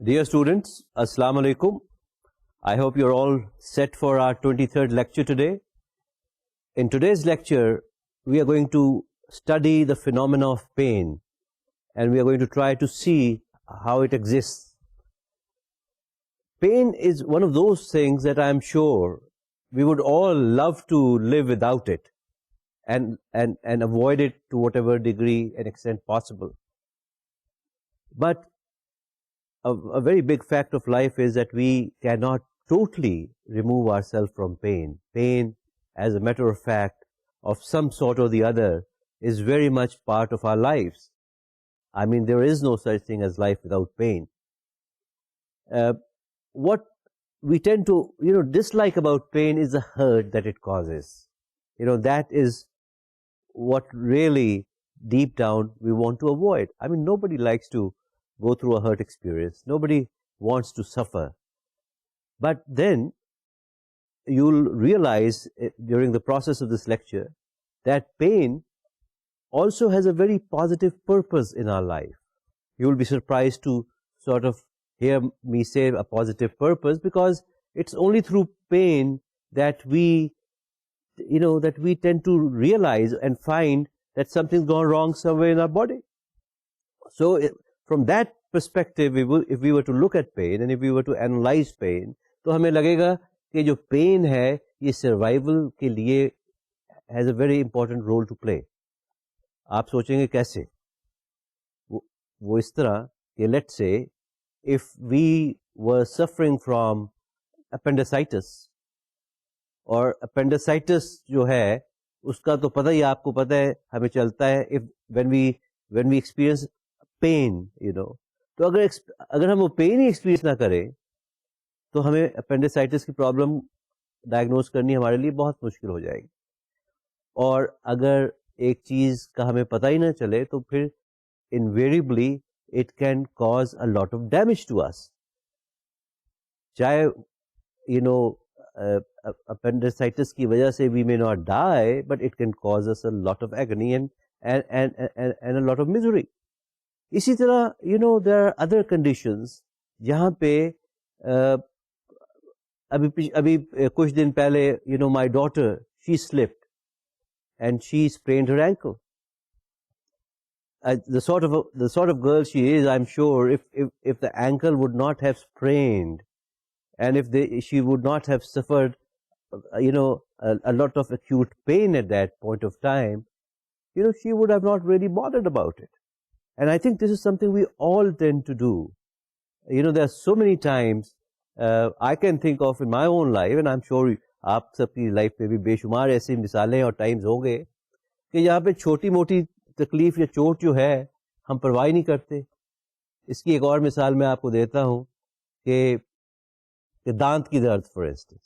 Dear students, Assalamu alaikum. I hope you're all set for our 23rd lecture today. In today's lecture, we are going to study the phenomena of pain, and we are going to try to see how it exists. Pain is one of those things that I am sure we would all love to live without it and avoid it to whatever degree and extent possible. But a very big fact of life is that we cannot totally remove ourselves from pain. Pain, as a matter of fact, of some sort or the other, is very much part of our lives. I mean, there is no such thing as life without pain. What we tend to, dislike about pain is the hurt that it causes. That is what really, deep down, we want to avoid. I mean, nobody likes to go through a hurt experience. Nobody wants to suffer. But then you'll realize during the process of this lecture that pain also has a very positive purpose in our life. You'll be surprised to sort of hear me say a positive purpose, because it's only through pain that we tend to realize and find that something's gone wrong somewhere in our body. So from that perspective, if we were to look at pain and if we were to analyze pain, تو ہمیں لگے گا کہ جو pain ہے یہ survival کے لیے has a very important role to play. آپ سوچیں گے کیسے؟ وہ اس طرح کہ let's say if we were suffering from appendicitis, اور appendicitis جو ہے اس کا تو پتہ ہی آپ کو پتہ ہے ہمیں چلتا ہے when we experience pain, تو اگر ہم وہ پین ہی ایکسپیرینس نہ کریں تو ہمیں اپینڈیسائٹس کی پرابلم ڈائگنوز کرنی ہمارے لیے بہت مشکل ہو جائے گی. اور اگر ایک چیز کا ہمیں پتہ ہی نہ چلے تو پھر invariably it can cause a lot of damage to us. چاہے اپینڈیسائٹس کی وجہ سے we may not die, but it can cause us a lot of agony and a lot of misery. اسی طرح دیر آر ادر کنڈیشنز جہاں پہ ابھی کچھ دن پہلے my daughter she slipped and she sprained her ankle. The sort of girl she is, I'm sure if the ankle would not have sprained and if she would not have suffered a lot of acute pain at that point of time, she would have not really bothered about it. And I think this is something we all tend to do. There are so many times I can think of in my own life, and I'm sure آپ سب کی life میں بھی بے شمار ایسی مثالیں اور Times ہوں گے کہ یہاں پہ چھوٹی موٹی تکلیف یا چوٹ جو ہے ہم پرواہ نہیں کرتے. اس کی ایک اور مثال میں آپ کو دیتا ہوں کہ دانت کی درد فار انسٹنس.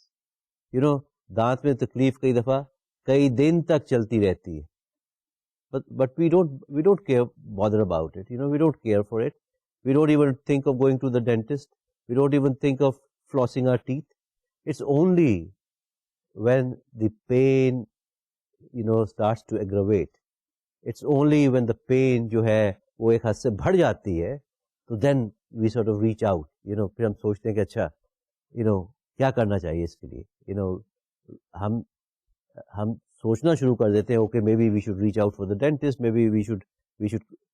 دانت میں تکلیف کئی دفعہ کئی دن تک چلتی رہتی ہے, but we don't care, bother about it. We don't care for it. We don't even think of going to the dentist. We don't even think of flossing our teeth. It's only when the pain starts to aggravate. It's only when the pain جو ہے وہ ایک حد سے بڑھ جاتی ہے تو then we sort of reach out. پھر ہم سوچتے ہیں کہ اچھا کیا کرنا چاہیے اس کے لیے. ہم سوچنا شروع کر دیتے ہیں okay, maybe we should reach out for the dentist, maybe we should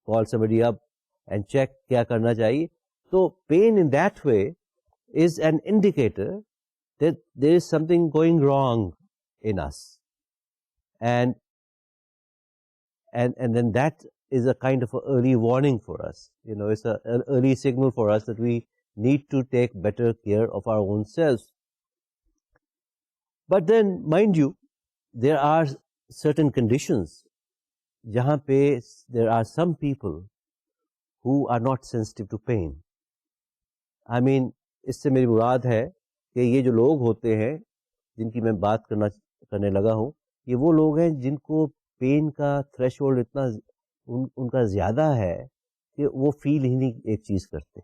call somebody up and check کیا کرنا چاہیے. تو pain in that way is an indicator that there is something going wrong in us, and then that is a kind of an early warning for us. It's an early signal for us that we need to take better care of our own selves. But then, mind you, there are certain conditions jahan pe there are some people who are not sensitive to pain. I mean, اس سے میری مراد ہے کہ یہ جو لوگ ہوتے ہیں جن کی میں بات کرنے لگا ہوں, یہ وہ لوگ ہیں جن کو پین کا تھریش ہولڈ اتنا ان کا زیادہ ہے کہ وہ فیل ہی نہیں ایک چیز کرتے.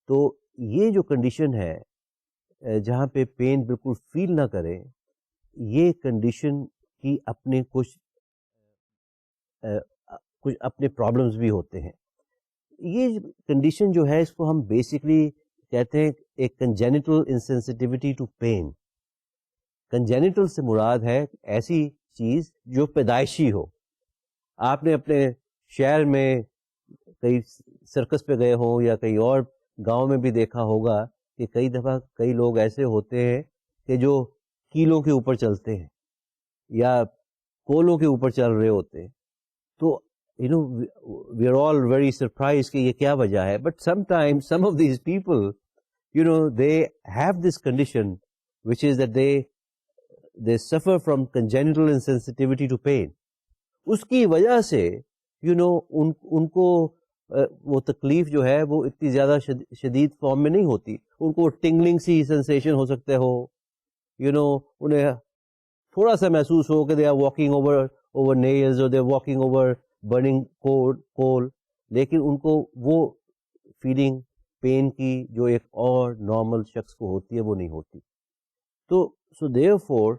تو یہ جو کنڈیشن ہے جہاں پہ پین بالکل فیل نہ کرے, یہ کنڈیشن کی اپنے کچھ اپنے پرابلمز بھی ہوتے ہیں. یہ کنڈیشن جو ہے اس کو ہم بیسکلی کہتے ہیں ایک congenital insensitivity to pain. Congenital سے مراد ہے ایسی چیز جو پیدائشی ہو. آپ نے اپنے شہر میں کئی سرکس پہ گئے ہوں یا کئی اور گاؤں میں بھی دیکھا ہوگا کہ کئی دفعہ کئی لوگ ایسے ہوتے ہیں کہ جو کیلوں کے اوپر چلتے ہیں یا کولوں کے اوپر چل رہے ہوتے ہیں. تو we are all very surprise کہ یہ کیا وجہ ہے. But some time some of these people they have this condition which is that they suffer from congenital insensitivity to pain. اس کی وجہ سے ان کو وہ تکلیف جو ہے وہ اتنی زیادہ شدید فارم میں نہیں ہوتی. ان کو ٹنگلنگ سی سینسیشن ہو سکتے ہو, انہیں تھوڑا سا محسوس ہو کہ they are walking over nails or they are walking over burning coal, لیکن ان کو وہ فیلنگ پین کی جو ایک اور نارمل شخص کو ہوتی ہے وہ نہیں ہوتی. تو سو دیئر فور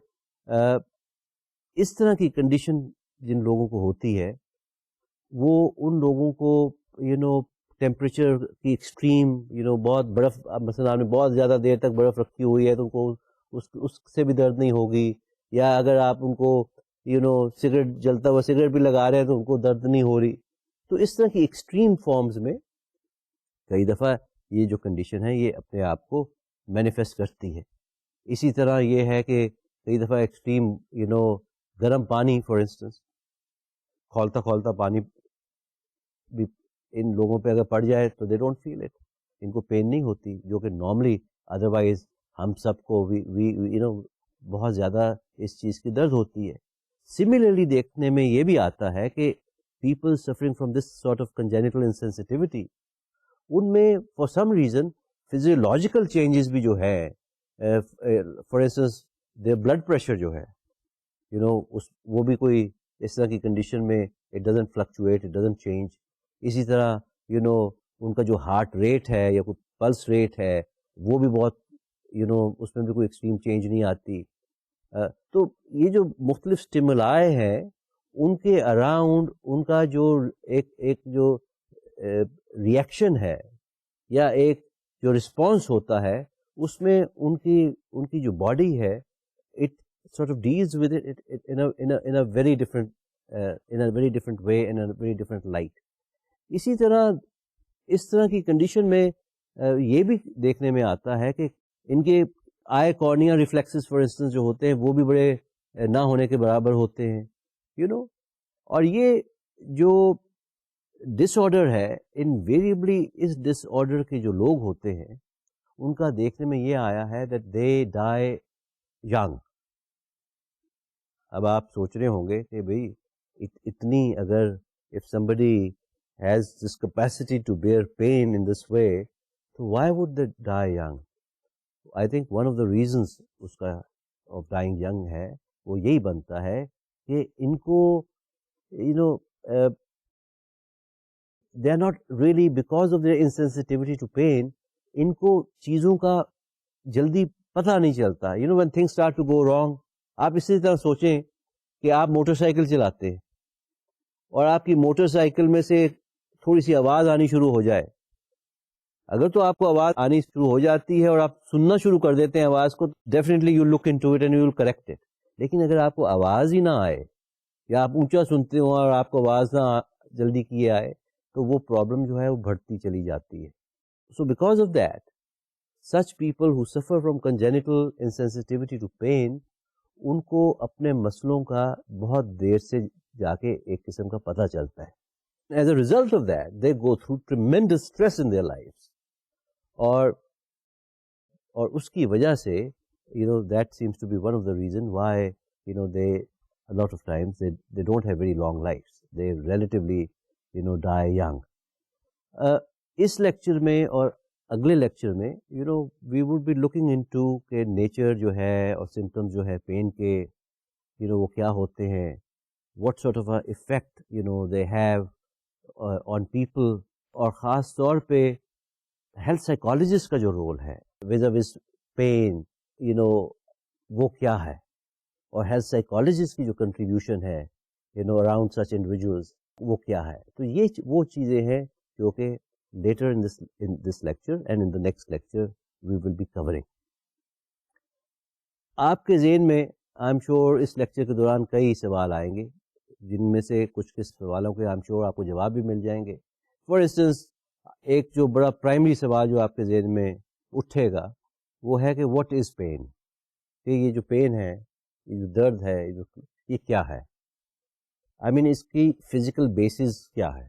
اس طرح کی کنڈیشن جن لوگوں کو ہوتی ہے وہ ان لوگوں کو ٹیمپریچر کی ایکسٹریم بہت برف, مثلا آپ نے بہت زیادہ دیر تک برف رکھی ہوئی ہے تو ان کو اس سے بھی درد نہیں ہوگی, یا اگر آپ ان کو سگریٹ جلتا ہوا سگریٹ بھی لگا رہے ہیں تو ان کو درد نہیں ہو رہی. تو اس طرح کی ایکسٹریم فارمز میں کئی دفعہ یہ جو کنڈیشن ہے یہ اپنے آپ کو مینیفیسٹ کرتی ہے. اسی طرح یہ ہے کہ کئی دفعہ ایکسٹریم گرم پانی فار انسٹنس, کھولتا پانی بھی ان لوگوں پہ اگر پڑ جائے تو دے ڈونٹ فیل اٹ, ان کو پین نہیں ہوتی, جو کہ نارملی ادروائز ہم سب کو بہت زیادہ اس چیز کی درد ہوتی ہے. سملرلی دیکھنے میں یہ بھی آتا ہے کہ people suffering from this sort of congenital insensitivity, ان میں for some reason physiological changes بھی جو ہے, for instance there blood pressure جو ہے وہ بھی کوئی اس طرح کی کنڈیشن میں it doesn't fluctuate, it doesn't change. اسی طرح ان کا جو ہارٹ ریٹ ہے یا کوئی پلس ریٹ ہے وہ بھی بہت اس میں بھی کوئی ایکسٹریم چینج نہیں آتی. تو یہ جو مختلف اسٹیمولائے ہیں ان کے اراؤنڈ ان کا جو ایک جو ریئیکشن ہے یا ایک جو رسپانس ہوتا ہے اس میں ان کی جو باڈی ہے it sort of deals with it in a very different way, in a very different light. اسی طرح اس طرح کی کنڈیشن میں یہ بھی دیکھنے میں آتا ہے کہ ان کے آئی کارنیا ریفلیکسز فار انسٹنس جو ہوتے ہیں وہ بھی بڑے نہ ہونے کے برابر ہوتے ہیں اور یہ جو ڈس آرڈر ہے انویریبلی اس ڈس آرڈر کے جو لوگ ہوتے ہیں ان کا دیکھنے میں یہ آیا ہے that they die young. اب آپ سوچ رہے ہوں گے کہ بھئی اتنی اگر if somebody has this capacity to bear pain in this way, so why would they die young? I think one of the reasons اس کا of dying young ہے وہ یہی بنتا ہے کہ ان کو they are not really, because of their insensitivity to pain, ان کو چیزوں کا جلدی پتہ نہیں چلتا. when things start to go wrong, آپ اسی طرح سوچیں کہ آپ موٹر سائیکل چلاتے ہیں اور آپ کی موٹر سائیکل میں سے تھوڑی سی آواز آنی شروع ہو جائے. اگر تو آپ کو آواز آنی شروع ہو جاتی ہے اور آپ سننا شروع کر دیتے ہیں آواز کو, definitely you look into it and you will correct it. لیکن اگر آپ کو آواز ہی نہ آئے یا آپ اونچا سنتے ہو اور آپ کو آواز نہ جلدی کیے آئے تو وہ پرابلم جو ہے وہ بڑھتی چلی جاتی ہے. So because of that such people who suffer from congenital insensitivity to pain, ان کو اپنے مسئلوں کا بہت دیر سے جا کے ایک قسم کا پتہ چلتا ہے. As a result of that, they go through tremendous stress in their lives. اور اس کی وجہ سے that seems to be one of the reason why they a lot of times they don't have very long lives. They relatively die young. اس lecture میں اور اگلے lecture میں we would be looking into کہ nature جو ہے اور symptoms جو ہے پین کے وہ کیا ہوتے ہیں, what sort of a effect they have on people, اور خاص طور پہ ہیلتھ سائیکالوجسٹ کا جو رول ہے vis-a-vis پین وہ کیا ہے, اور ہیلتھ سائیکالوجسٹ کی جو کنٹریبیوشن ہے around such individuals وہ کیا ہے. تو یہ وہ چیزیں ہیں جو کہ later in this lecture, and in the next lecture we will be covering. آپ کے ذہن میں آئی ایم شیور اس لیکچر کے دوران کئی سوال آئیں گے، جن میں سے کچھ سوالوں کے آئی ایم شیور آپ کو جواب بھی مل جائیں گے. فار انسٹنس ایک جو بڑا پرائمری سوال جو آپ کے ذہن میں اٹھے گا وہ ہے کہ واٹ از پین، کہ یہ جو پین ہے، یہ جو درد ہے، یہ کیا ہے. آئی مین اس کی فزیکل بیسس کیا ہے.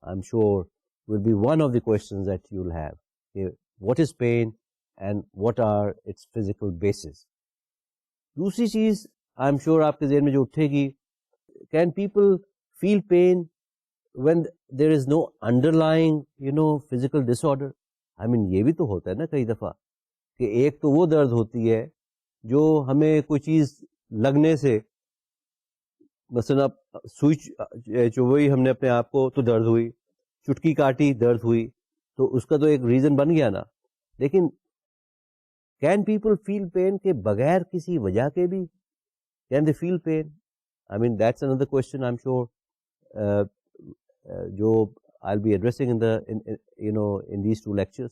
I am sure will be one of the questions that you will have کہ what is pain and what are its physical basis. دوسری چیز آئی ایم شیور آپ کے ذہن میں جو اٹھے گی، can people feel pain when there is no underlying physical disorder. I mean یہ بھی تو ہوتا ہے نا کئی دفعہ کہ ایک تو وہ درد ہوتی ہے جو ہمیں کوئی چیز لگنے سے، مثلا سوئی چوئی ہم نے اپنے آپ کو تو درد ہوئی، چٹکی کاٹی درد ہوئی، تو اس کا تو ایک ریزن بن گیا نا. لیکن کین پیپل فیل پین کے بغیر کسی وجہ کے بھی؟ Can they feel pain? I mean that's another question I am sure جو I be addressing in these two lectures.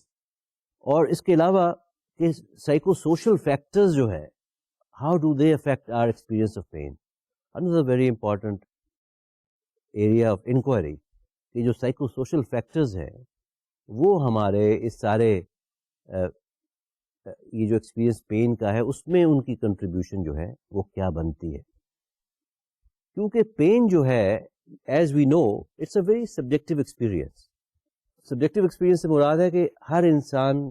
اور اس کے علاوہ کہ سائیکو سوشل فیکٹرز جو ہے، how do they affect are experience of pain. Another very important area of inquiry کہ جو سائیکو سوشل فیکٹرز ہیں وہ ہمارے اس سارے یہ جو ایکسپیرئنس پین کا ہے اس میں ان کی کنٹریبیوشن جو ہے وہ کیا بنتی ہے. کیونکہ پین جو ہے as we know it's a very subjective experience. Subjective experience سے مراد ہے کہ ہر انسان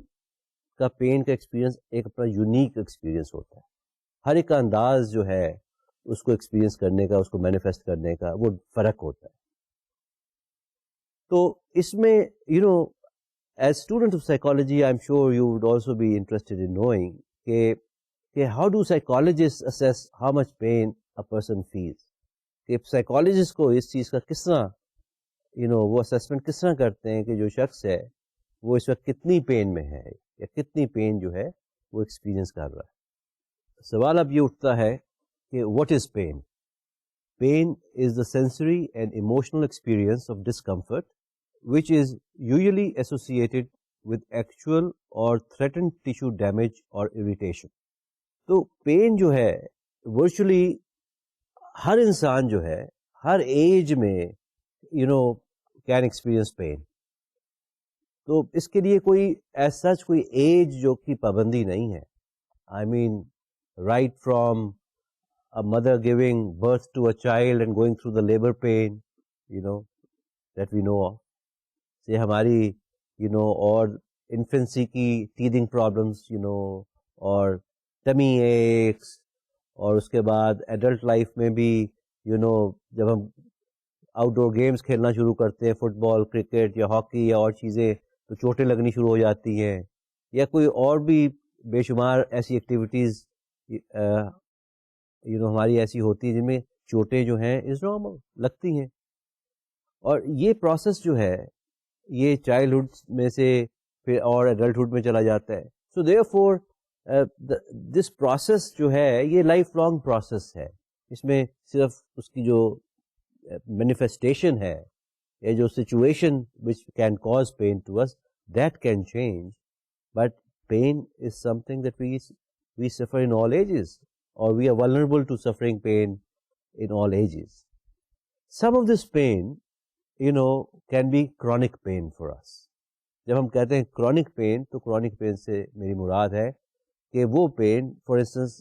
کا پین کا ایکسپیرئنس ایک اپنا یونیک ایکسپیرئنس ہوتا ہے. ہر ایک کا انداز جو ہے اس کو ایکسپیرئنس کرنے کا، اس کو مینیفیسٹ کرنے کا وہ فرق ہوتا ہے. تو اس میں as student of psychology, I'm sure you would also be interested in knowing کہ how do psychologists assess how much pain a person feels. کہ psychologist کو اس چیز کا کس طرح وہ assessment کس طرح کرتے ہیں کہ جو شخص ہے وہ اس وقت کتنی پین میں ہے یا کتنی پین جو ہے وہ ایکسپیرئنس کر رہا ہے. سوال اب یہ اٹھتا ہے کہ what is pain? Pain is the sensory and emotional experience of discomfort which is usually associated with actual or threatened tissue damage or irritation. تو پین جو ہے ورچولی ہر انسان جو ہے ہر ایج میں کین ایکسپیرئنس پین. تو اس کے لیے کوئی ایز سچ کوئی ایج جو کی پابندی نہیں ہے. I mean right from a mother giving birth to a child and going through the labor pain that we know of, سے ہماری اور انفینسی کی ٹیدنگ پرابلمس اور ٹمی ایکس، اور اس کے بعد ایڈلٹ لائف میں بھی جب ہم آؤٹ ڈور گیمز کھیلنا شروع کرتے ہیں، فٹ بال، کرکٹ یا ہاکی یا اور چیزیں، تو چوٹیں لگنی شروع ہو جاتی ہیں، یا کوئی اور بھی بے شمار ایسی ایکٹیویٹیز ہماری ایسی ہوتی ہیں جن میں چوٹیں جو ہیں از نارمل لگتی ہیں. اور یہ پروسیس جو ہے یہ چائلڈہڈ میں سے پھر اور ایڈلٹہڈ میں چلا جاتا ہے. سو دیئر فور دس پروسیس جو ہے یہ لائف لانگ پروسیس ہے. اس میں صرف اس کی جو مینیفیسٹیشن ہے یا جو situation which can cause pain to us that can change, but pain is some thing that we سفر ان آل ایجز اور we are vulnerable to suffering pain in all ages. Some of this pain can be chronic pain for us. جب ہم کہتے ہیں chronic pain تو chronic pain سے میری مراد ہے کہ وہ پین فار انسٹنس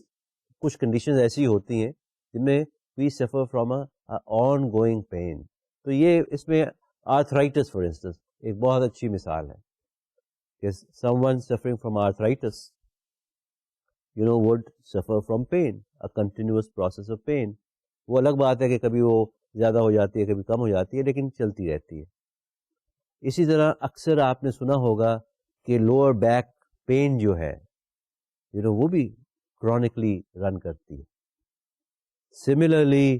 کچھ کنڈیشنز ایسی ہوتی ہیں جن میں we suffer from a ongoing pain. تو یہ اس میں arthritis فار انسٹنس ایک بہت اچھی مثال ہے کہ someone suffering from arthritis would suffer from pain, a continuous process of pain. وہ الگ بات ہے کہ کبھی وہ زیادہ ہو جاتی ہے کبھی کم ہو جاتی ہے لیکن چلتی رہتی ہے. اسی طرح اکثر آپ نے سنا ہوگا کہ لوور بیک پین جو ہے وہ بھی کرونکلی رن کرتی ہے. سملرلی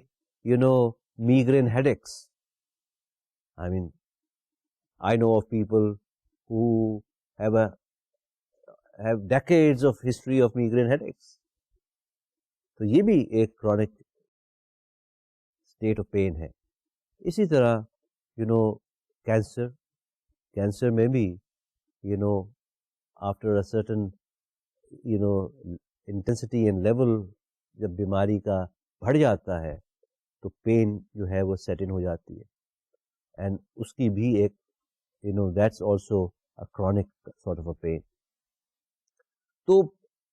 میگرین ہیڈ ایکس. I mean I know of people who have decades of history of migraine headaches. تو یہ بھی ایک chronic state of pain ہے. اسی طرح کینسر کینسر میں بھی after a certain intensity and level جب بیماری کا بڑھ جاتا ہے تو پین جو ہے وہ سیٹ ان ہو جاتی ہے, اینڈ اس کی بھی ایک that's also a chronic sort of a pain. تو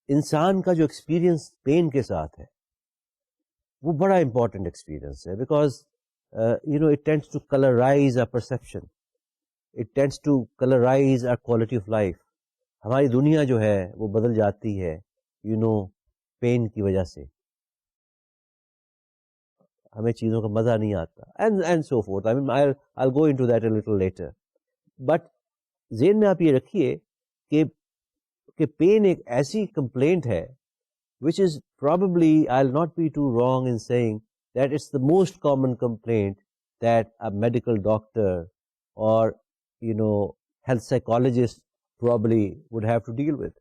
انسان کا جو ایکسپیرئنس پین کے ساتھ ہے وہ بڑا امپورٹنٹ ایکسپیرئنس ہے, because it tends to colourise our perception, it tends to colourise our quality of life. ہماری دنیا جو ہے وہ بدل جاتی ہے پین کی وجہ سے, ہمیں چیزوں کا مزہ نہیں آتا and so forth. I'll go into that a little later. But ذہن میں آپ یہ رکھیے کہ پین ایک ایسی کمپلینٹ ہے which is probably, I'll not be too wrong in saying that it's the most common complaint that a medical doctor or health psychologist probably would have to deal with.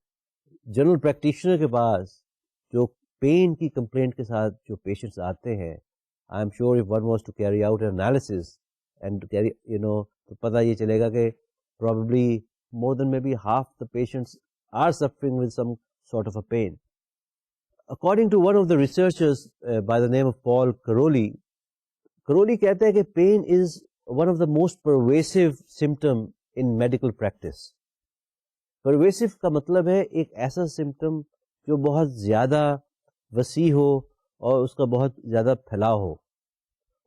General practitioner کے پاس جو pain کی complaint کے ساتھ جو patients آتے ہیں, I am sure if one was to carry out analysis and carry تو پتہ یہ چلے گا کہ probably more than maybe half the patients are suffering with some sort of a pain. According to one of the researchers by the name of Paul Caroli کہتے ہیں کہ pain is one of the most pervasive symptom in medical practice. pervasive کا مطلب ہے ایک ایسا symptom جو بہت زیادہ وسیع ہو اور اس کا بہت زیادہ پھیلاؤ ہو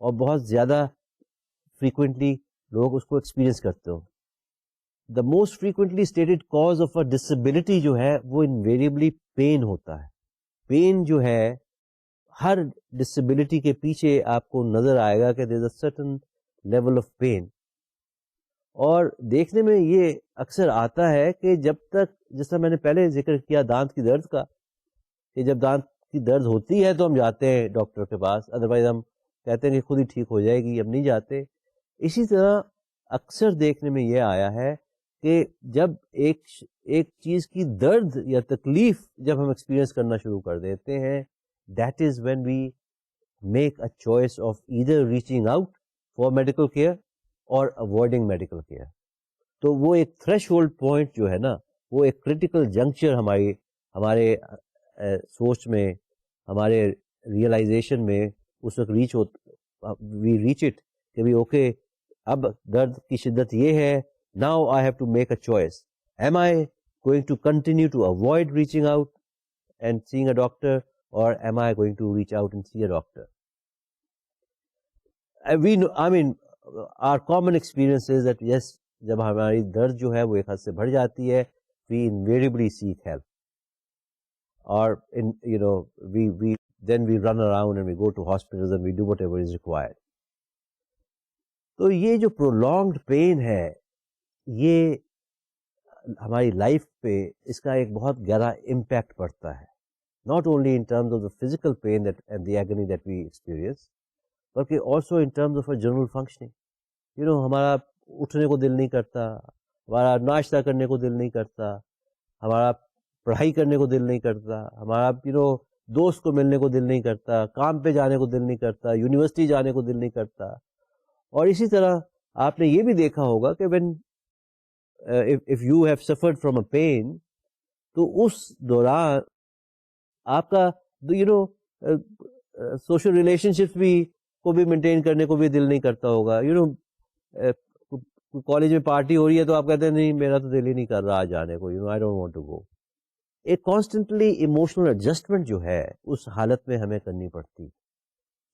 اور بہت زیادہ فریکوینٹلی لوگ اس کو ایکسپیرئنس کرتے ہو. The most frequently stated cause of a disability جو ہے وہ انویریبلی پین ہوتا ہے. پین جو ہے ہر ڈسیبلٹی کے پیچھے آپ کو نظر آئے گا کہ there is a certain level of pain. اور دیکھنے میں یہ اکثر آتا ہے کہ جب تک, جس طرح میں نے پہلے ذکر کیا دانت کی درد کا, کہ جب دانت کی درد ہوتی ہے تو ہم جاتے ہیں ڈاکٹر کے پاس, ادروائز ہم کہتے ہیں کہ خود ہی ٹھیک ہو جائے گی, ہم نہیں جاتے. اسی طرح اکثر دیکھنے میں یہ آیا ہے کہ جب ایک چیز کی درد یا تکلیف جب ہم ایکسپیرئنس کرنا شروع کر دیتے ہیں, that is when we make a choice of either reaching out for medical care اور اوائڈنگ میڈیکل کیئر. تو وہ ایک تھریش ہولڈ پوائنٹ جو ہے نا, وہ ایک کریٹیکل جنکچر ہمارے سوچ میں, ہمارے ریئلائزیشن میں اس وقت وی ریچ اٹ کہ بھی اوکے, اب درد کی شدت یہ ہے, now I have to make a choice. Am I going to continue to avoid reaching out and seeing a doctor, اور am I going to reach out and see a doctor. our common experience is that yes, جب ہماری درد جو ہے وہ ایک حد سے بڑھ جاتی ہے, we invariably seek help, or then we run around and we go to hospitals and we do whatever is required. تو یہ جو prolonged pain ہے, یہ ہماری لائف پہ اس کا ایک بہت گہرا امپیکٹ پڑتا ہے, not only in terms of the physical pain and the agony that we experience, بلکہ also in terms of a general functioning. ہمارا اٹھنے کو دل نہیں کرتا, ہمارا ناشتہ کرنے کو دل نہیں کرتا, ہمارا پڑھائی کرنے کو دل نہیں کرتا, ہمارا دوست کو ملنے کو دل نہیں کرتا, کام پہ جانے کو دل نہیں کرتا, یونیورسٹی جانے کو دل نہیں کرتا. اور اسی طرح آپ نے یہ بھی دیکھا ہوگا کہ when if you have suffered from a pain, تو اس دوران آپ کا سوشل ریلیشن شپ کو بھی مینٹین کرنے کو بھی دل نہیں کرتا ہوگا. کالج میں پارٹی ہو رہی ہے تو آپ کہتے ہیں نہیں, میرا تو دل ہی نہیں کر رہا جانے کو, I don't want to go. ایک کانسٹنٹلی ایموشنل ایڈجسٹمنٹ جو ہے اس حالت میں ہمیں کرنی پڑتی.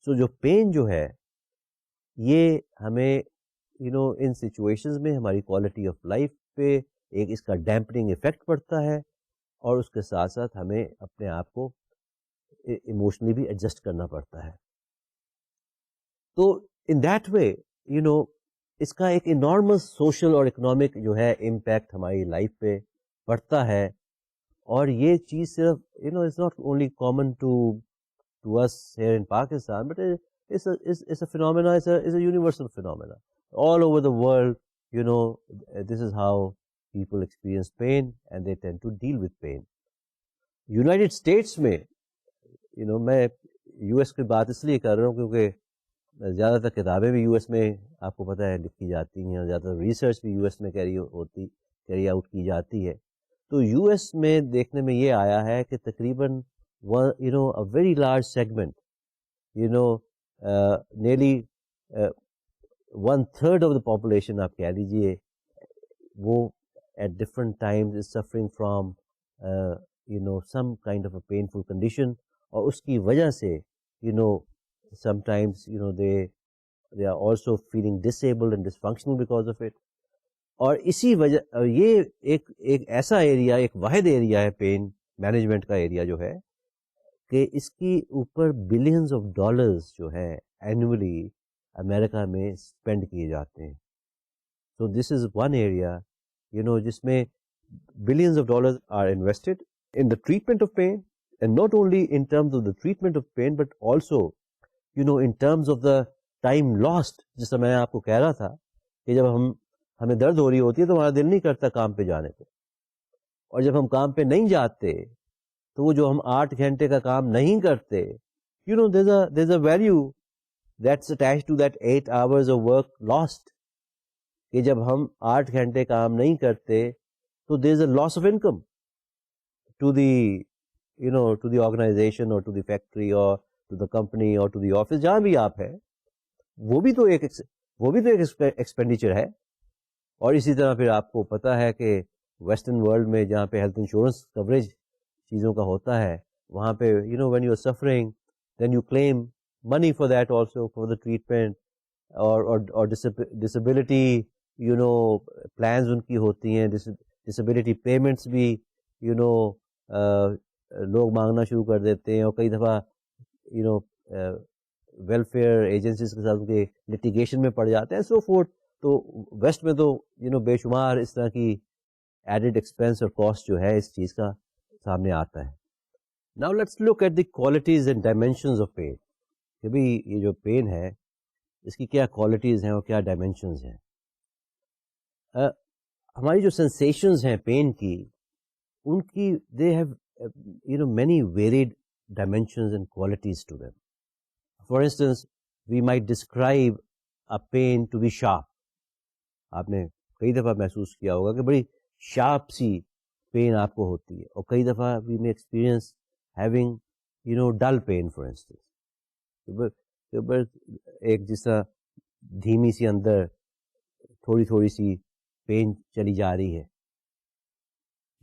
سو جو پین جو ہے یہ ہمیں ان سچویشنز میں ہماری کوالٹی آف لائف پہ ایک اس کا ڈیمپنگ ایفیکٹ پڑتا ہے, اور اس کے ساتھ ساتھ ہمیں اپنے آپ کو ایموشنلی بھی ایڈجسٹ کرنا پڑتا ہے. تو ان دیٹ وے اس کا ایک انارمس سوشل اور اکنامک جو ہے امپیکٹ ہماری لائف پہ پڑتا ہے. اور یہ چیز صرف it's not only common to us here in Pakistan, but it's a phenomena, it's a universal phenomena all over the world. This is how people experience pain and they tend to deal with pain. United States میں میں US کی بات اس لیے کر رہا ہوں کیونکہ زیادہ تر کتابیں بھی US میں آپ کو پتہ ہے لکھی جاتی ہیں، اور زیادہ تر ریسرچ بھی US میں کیری آؤٹ کی جاتی ہے. تو US میں دیکھنے میں یہ آیا ہے کہ تقریباً a very large segment, nearly 1/3 of the population آپ کہہ لیجیے وہ at different times is suffering from some kind of a painful condition, اور اس کی وجہ سے sometimes they are also feeling disabled and dysfunctional because of it. اور اسی وجہ یہ ایک ایسا ایریا، ایک واحد ایریا ہے پین مینجمنٹ کا ایریا جو ہے کہ اس کی اوپر بلینز آف ڈالرز جو ہے اینولی امریکہ میں اسپینڈ کیے جاتے ہیں. So this is one area جس میں billions of dollars are invested in the treatment of pain, and not only in terms of the treatment of pain but also in terms of the time lost. جس طرح میں آپ کو کہہ رہا تھا کہ جب ہمیں درد ہو رہی ہوتی ہے تو ہمارا دل نہیں کرتا کام پہ جانے کو، اور جب ہم کام پہ نہیں جاتے تو وہ جو ہم 8 گھنٹے کا کام نہیں کرتے there's a value that's attached to that 8 hours of work lost. کہ جب ہم 8 گھنٹے کام نہیں کرتے تو there is a loss of income to the to the organization اور ٹو دی فیکٹری اور ٹو دا کمپنی اور ٹو دی آفس جہاں بھی آپ ہے، وہ بھی تو ایک ایکسپینڈیچر ہے. اور اسی طرح پھر آپ کو پتہ ہے کہ ویسٹرن ورلڈ میں جہاں پہ ہیلتھ انشورنس کوریج چیزوں کا ہوتا ہے، وہاں پہ when you are suffering then you claim money for that also for the treatment, اور ڈسیبلٹی پلانز ان کی ہوتی ہیں، ڈسیبلٹی پیمنٹس بھی لوگ مانگنا شروع کر دیتے ہیں، اور کئی دفعہ ویلفیئر ایجنسیز کے ساتھ ان کے لٹیگیشن میں پڑ جاتے ہیں سو فورتھ. تو ویسٹ میں تو بے شمار اس طرح کی ایڈڈ ایکسپینس اور کاسٹ جو ہے اس چیز کا سامنے آتا ہے. Now let's look at the qualities and dimensions of pain, کہ بھئی یہ جو پین ہے اس کی کیا کوالٹیز ہیں اور کیا ڈائمینشنز ہیں. ہماری جو سینسیشنز ہیں پین کی، ان کی they have many varied dimensions and qualities to them. For instance we might describe a pain to be sharp. آپ نے کئی دفعہ محسوس کیا ہوگا کہ بڑی شارپ سی پین آپ کو ہوتی ہے، اور کئی دفعہ وی میں experience having dull pain. For instance ایک جس طرح دھیمی سی اندر تھوڑی سی پین چلی جا رہی ہے.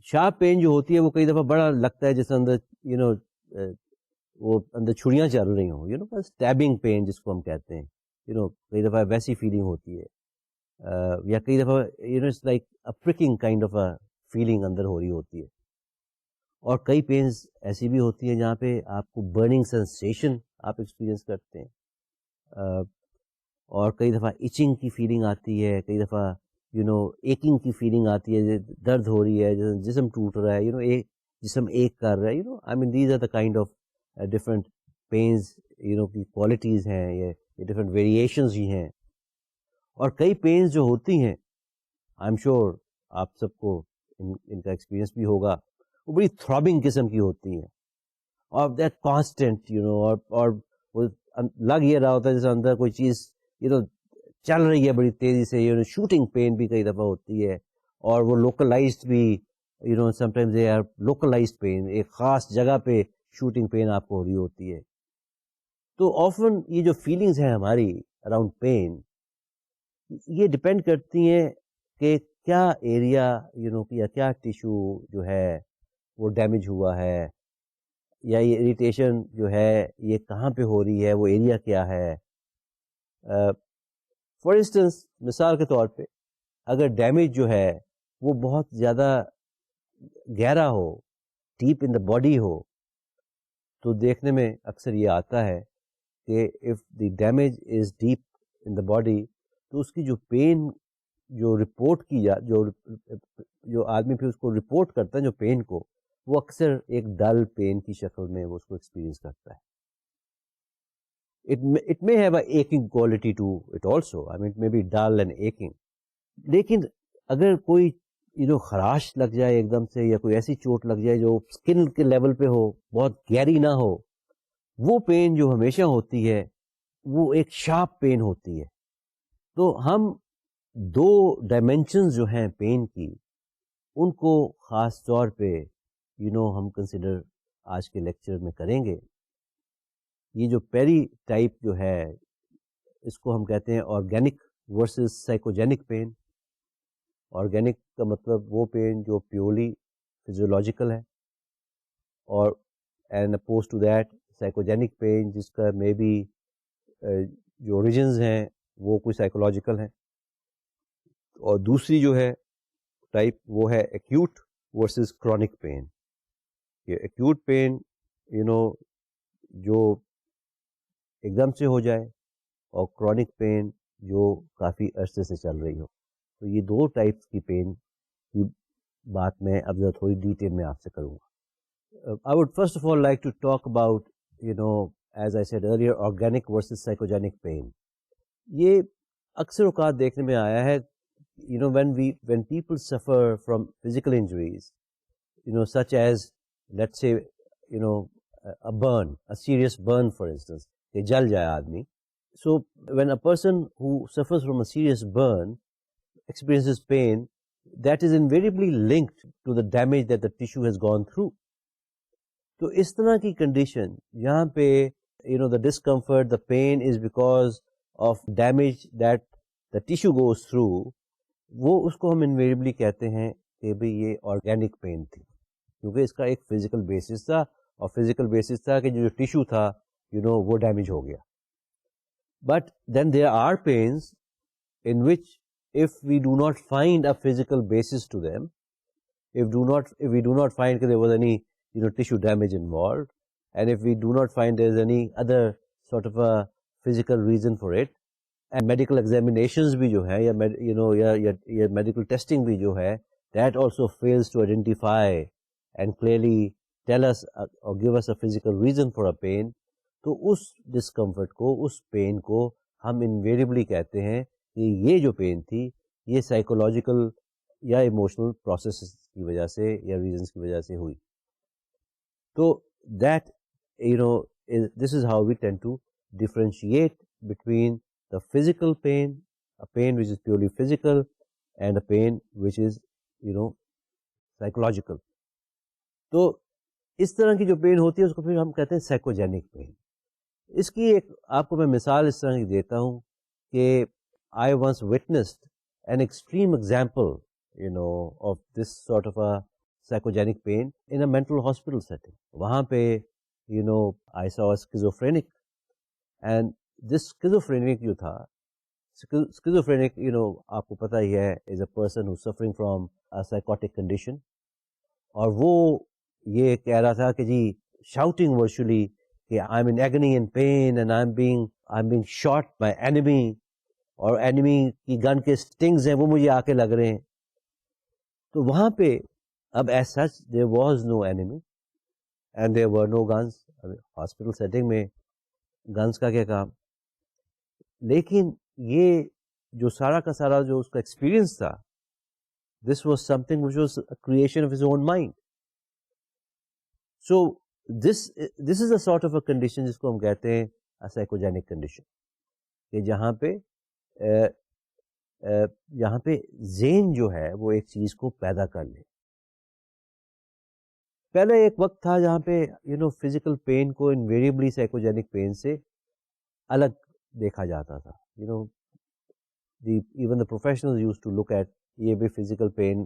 شارپ پین جو ہوتی ہے وہ کئی دفعہ بڑا لگتا ہے جس اندر وہ اندر چھڑیاں چل رہی ہوں، اسٹیبنگ پین جس کو ہم کہتے ہیں. کئی دفعہ ویسی فیلنگ ہوتی ہے، یا کئی دفعہ it's like a pricking kind of a feeling اندر ہو رہی ہوتی ہے. اور کئی پینز ایسی بھی ہوتی ہیں جہاں پہ آپ کو برننگ سینسیشن آپ ایکسپیرئنس کرتے ہیں، اور کئی دفعہ ایچنگ کی فیلنگ آتی ہے، کئی دفعہ ایکنگ کی فیلنگ آتی ہے، درد ہو رہی ہے، جسم ٹوٹ رہا ہے، جسم ایک کر رہا ہے. I mean these are the kind of different pains کی کوالٹیز ہیں، یہ ڈفرنٹ ویریشنز ہی ہیں. اور کئی پینز جو ہوتی ہیں آئی ایم شیور آپ سب کو ان کا ایکسپیرئنس بھی ہوگا، وہ بڑی تھرابنگ قسم کی ہوتی ہیں، اور دیٹ کانسٹنٹ اور وہ لگ یہ رہا ہوتا ہے جیسے اندر کوئی چیز چل رہی ہے بڑی تیزی سے. شوٹنگ پین بھی کئی دفعہ ہوتی ہے، اور وہ لوکلائزڈ بھی sometimes they are localised pain, ایک خاص جگہ پہ شوٹنگ پین آپ کو ہو رہی ہوتی ہے. تو آفن یہ جو فیلنگز ہیں ہماری اراؤنڈ پین، یہ ڈپینڈ کرتی ہیں کہ کیا ایریا یا کیا ٹیشو جو ہے وہ ڈیمیج ہوا ہے، یا یہ اریٹیشن جو ہے یہ کہاں پہ ہو رہی ہے، وہ ایریا کیا ہے. فار انسٹنس مثال کے طور پہ اگر ڈیمیج جو ہے وہ بہت زیادہ گہرا ہو، ڈیپ ان دا باڈی ہو، تو دیکھنے میں اکثر یہ آتا ہے کہ if the damage is deep in the body تو اس کی جو پین جو رپورٹ کی جو آدمی پھر اس کو رپورٹ کرتا ہے جو پین کو، وہ اکثر ایک ڈل پین کی شکل میں وہ اس کو ایکسپیرینس کرتا ہے. It may have an aching quality to it also. I mean, it may be dull and aching. لیکن اگر کوئی خراش لگ جائے ایک دم سے، یا کوئی ایسی چوٹ لگ جائے جو اسکن کے لیول پہ ہو، بہت گہری نہ ہو، وہ پین جو ہمیشہ ہوتی ہے وہ ایک شارپ پین ہوتی ہے. تو ہم دو ڈائمینشنز جو ہیں پین کی ان کو خاص طور پہ ہم کنسیڈر آج کے لیکچر میں کریں گے. یہ جو پیری ٹائپ جو ہے اس کو ہم کہتے ہیں organic versus psychogenic pain. Organic کا مطلب وہ پین جو پیورلی فزیولوجیکل ہے، اور and opposed to that psychogenic pain جس کا مے بی جو اوریجنز ہیں وہ کوئی سائیکولوجیکل ہیں. اور دوسری جو ہے ٹائپ وہ ہے ایکیوٹ ورسز کرونک پین. یہ ایکیوٹ پین جو ایک دم سے ہو جائے، اور کرونک پین جو کافی عرصے سے چل رہی ہو. تو یہ دو ٹائپس کی پین کی بات میں اب ذرا تھوڑی ڈیٹیل میں آپ سے کروں گا. I would first of all like to talk about, as I said earlier, organic versus psychogenic pain. یہ اکثر اوقات دیکھنے میں آیا ہے when people suffer from physical injuries, such as, let's say, a burn, a serious burn, for instance, کہ جل جائے آدمی. So when a person who suffers from a serious burn experiences pain, that is invariably linked to the damage that the tissue has gone through. تو اس طرح کی condition یہاں پہ the discomfort, the pain is because of damage that the tissue goes through. وہ اس کو ہم invariably کہتے ہیں کہ بھئی یہ آرگینک پین تھی، کیونکہ اس کا ایک فزیکل بیسس تھا، اور فزیکل بیسس تھا کہ جو ٹیشو تھا وہ ڈیمیج ہو گیا. But then there are pains in which if we do not find a physical basis to them, if we do not find that there was any tissue damage involved, and if we do not find there is any other sort of a physical reason for it, and medical examinations bhi jo hai ya medical testing bhi jo hai, that also fails to identify and clearly tell us or give us a physical reason for a pain, تو اس discomfort کو، اس pain کو ہم invariably کہتے ہیں کہ یہ جو pain تھی یہ سائیکولوجیکل یا ایموشنل پروسیس کی وجہ سے یا ریزنس کی وجہ سے ہوئی. تو that this is how we tend to differentiate between the physical pain, a pain which is purely physical, and a pain which is psychological. تو اس طرح کی جو پین ہوتی ہے اس کو پھر ہم کہتے ہیں سائیکوجینک پین. اس کی ایک آپ کو میں مثال اس طرح کی دیتا ہوں کہ I once witnessed an extreme example of this sort of a psychogenic pain in a mental hospital setting. وہاں پہ I saw a schizophrenic, and this schizophrenic جو تھا، schizophrenic آپ کو پتہ ہی ہے is a person who's suffering from a psychotic condition. اور وہ یہ کہہ رہا تھا کہ جی shouting virtually کہ I'm in agony and pain and I'm being shot by enemy, اور enemy کی گن کے stings ہیں وہ مجھے آ کے لگ رہے ہیں. تو وہاں پہ اب as such there was no enemy and there were no guns. Hospital setting میں گنس کا کیا کام. لیکن یہ جو سارا کا سارا جو اس کا ایکسپیرئنس تھا, this was something which was a creation of his own mind. So this is a sort of a condition جس کو ہم کہتے ہیں a psychogenic condition, کہ جہاں پہ ذہن جو ہے وہ ایک چیز کو پیدا کر لے. پہلے ایک وقت تھا جہاں پہ فزیکل پین کو انویریبلی سائیکوجینک پین سے الگ دیکھا جاتا تھا. Even the professional use to look at یہ بھی فزیکل پین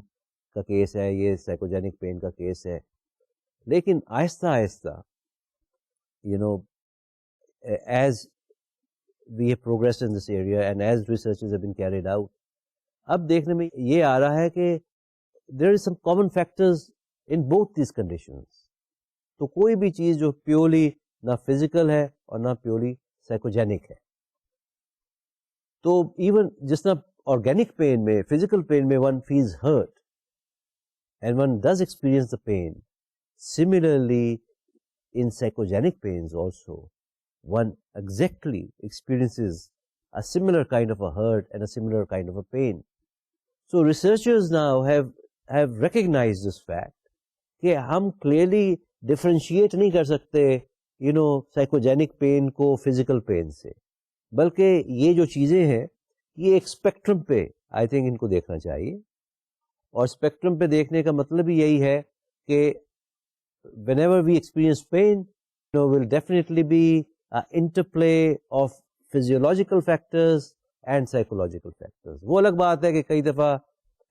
کا کیس ہے, یہ سائیکوجینک پین کا کیس ہے. لیکن آہستہ آہستہ as we have progressed in this area and as researches have been carried out, اب دیکھنے میں یہ آ رہا ہے کہ there is some common factors in both these conditions. تو کوئی بھی چیز جو پیورلی نہ فزیکل ہے اور نہ پیورلی سائیکوجینک ہے. تو ایون جس طرح آرگینک پین میں, فزیکل پین میں one feels hurt and one does experience the pain, similarly in psychogenic pains also one exactly experiences a similar kind of a hurt and a similar kind of a pain. So researchers now have recognized this fact کہ ہم clearly differentiate نہیں کر سکتے psychogenic pain کو physical pain سے. بلکہ یہ جو چیزیں ہیں یہ ایک اسپیکٹرم پہ آئی تھنک ان کو دیکھنا چاہیے. اور اسپیکٹرم پہ دیکھنے کا مطلب ہی یہی ہے کہ whenever we experience pain, will definitely be an interplay of physiological factors and psychological factors. وہ الگ بات ہے کہ کئی دفعہ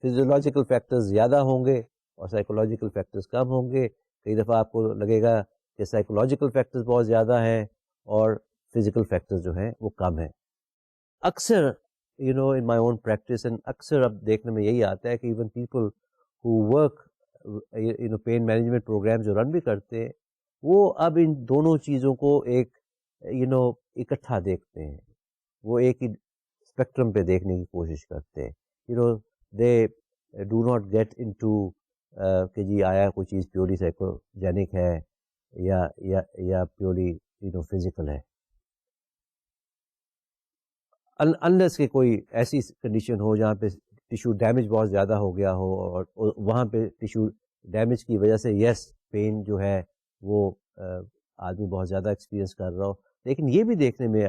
physiological factors زیادہ ہوں گے اور psychological factors کم ہوں گے. کئی دفعہ آپ کو لگے گا کہ psychological factors بہت زیادہ ہیں اور physical factors جو ہیں وہ کم ہیں. اکثر in my own practice and اکثر اب دیکھنے میں یہی آتا ہے کہ even people who work pain management programme جو رن بھی کرتے ہیں وہ اب ان دونوں چیزوں کو ایک اکٹھا دیکھتے ہیں, وہ ایک ہی اسپیکٹرم پہ دیکھنے کی کوشش کرتے ہیں. They do not get into کہ جی آیا کوئی چیز پیورلی سائیکوجینک ہے یا پیورلی فزیکل ہے, انلیس کہ کوئی ایسی کنڈیشن ہو جہاں پہ ٹیشو ڈیمیج بہت زیادہ ہو گیا ہو اور وہاں پہ ٹیشو ڈیمیج کی وجہ سے یس پین جو ہے وہ آدمی بہت زیادہ ایکسپیرئنس کر رہا ہو. لیکن یہ بھی دیکھنے میں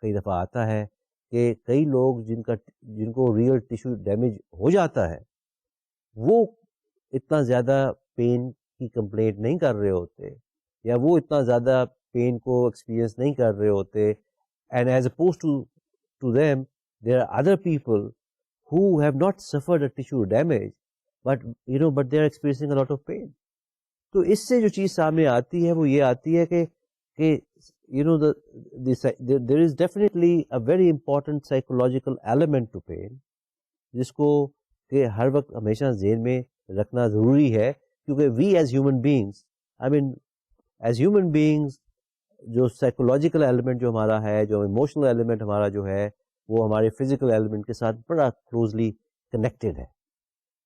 کئی دفعہ آتا ہے کہ کئی لوگ جن کو ریئل ٹیشو ڈیمیج ہو جاتا ہے وہ اتنا زیادہ پین کی کمپلینٹ نہیں کر رہے ہوتے یا وہ اتنا زیادہ پین کو ایکسپیرئنس نہیں کر رہے ہوتے. And as opposed to them there are other people who have not suffered a tissue damage but they are experiencing a lot of pain. تو اس سے جو چیز سامنے آتی ہے وہ یہ آتی ہے کہ there is definitely a very important psychological element to pain جس کو کہ ہر وقت ہمیشہ ذہن میں رکھنا ضروری ہے, کیونکہ we as human beings as human beings جو سائیکولوجیکل ایلیمنٹ جو ہمارا ہے, جو ایموشنل ایلیمنٹ ہمارا جو ہے وہ ہمارے فزیکل ایلیمنٹ کے ساتھ بڑا کلوزلی کنیکٹڈ ہے.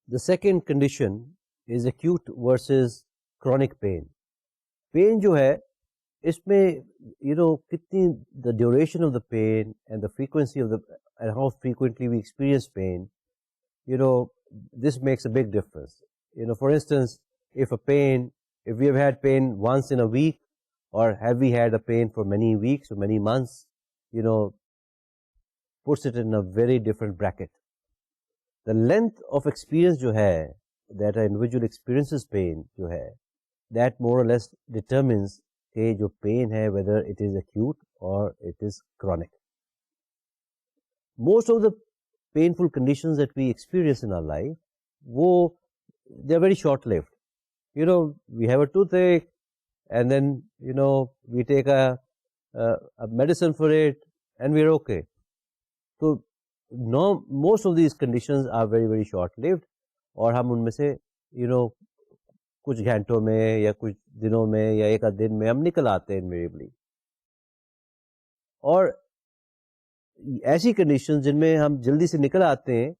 The second condition is acute versus chronic pain. Pain جو ہے اس میں کتنی the duration of the pain and the frequency of the how frequently we experience pain, this makes a big difference. For instance if we have had pain once in a week or have we had a pain for many weeks or many months, puts it in a very different bracket. The length of experience jo hai, that an individual experiences pain jo hai, that more or less determines کہ جو pain hai whether it is acute or it is chronic. Most of the painful conditions that we experience in our life, they are very short lived. We have a toothache and then we take a medicine for it and we are okay. So most of these conditions are very very short lived اور ہم ان میں سے کچھ گھنٹوں میں یا کچھ دنوں میں یا ایک آدھ دن میں ہم نکل آتے ہیں انویریبلی. اور ایسی کنڈیشن جن میں ہم جلدی سے نکل آتے ہیں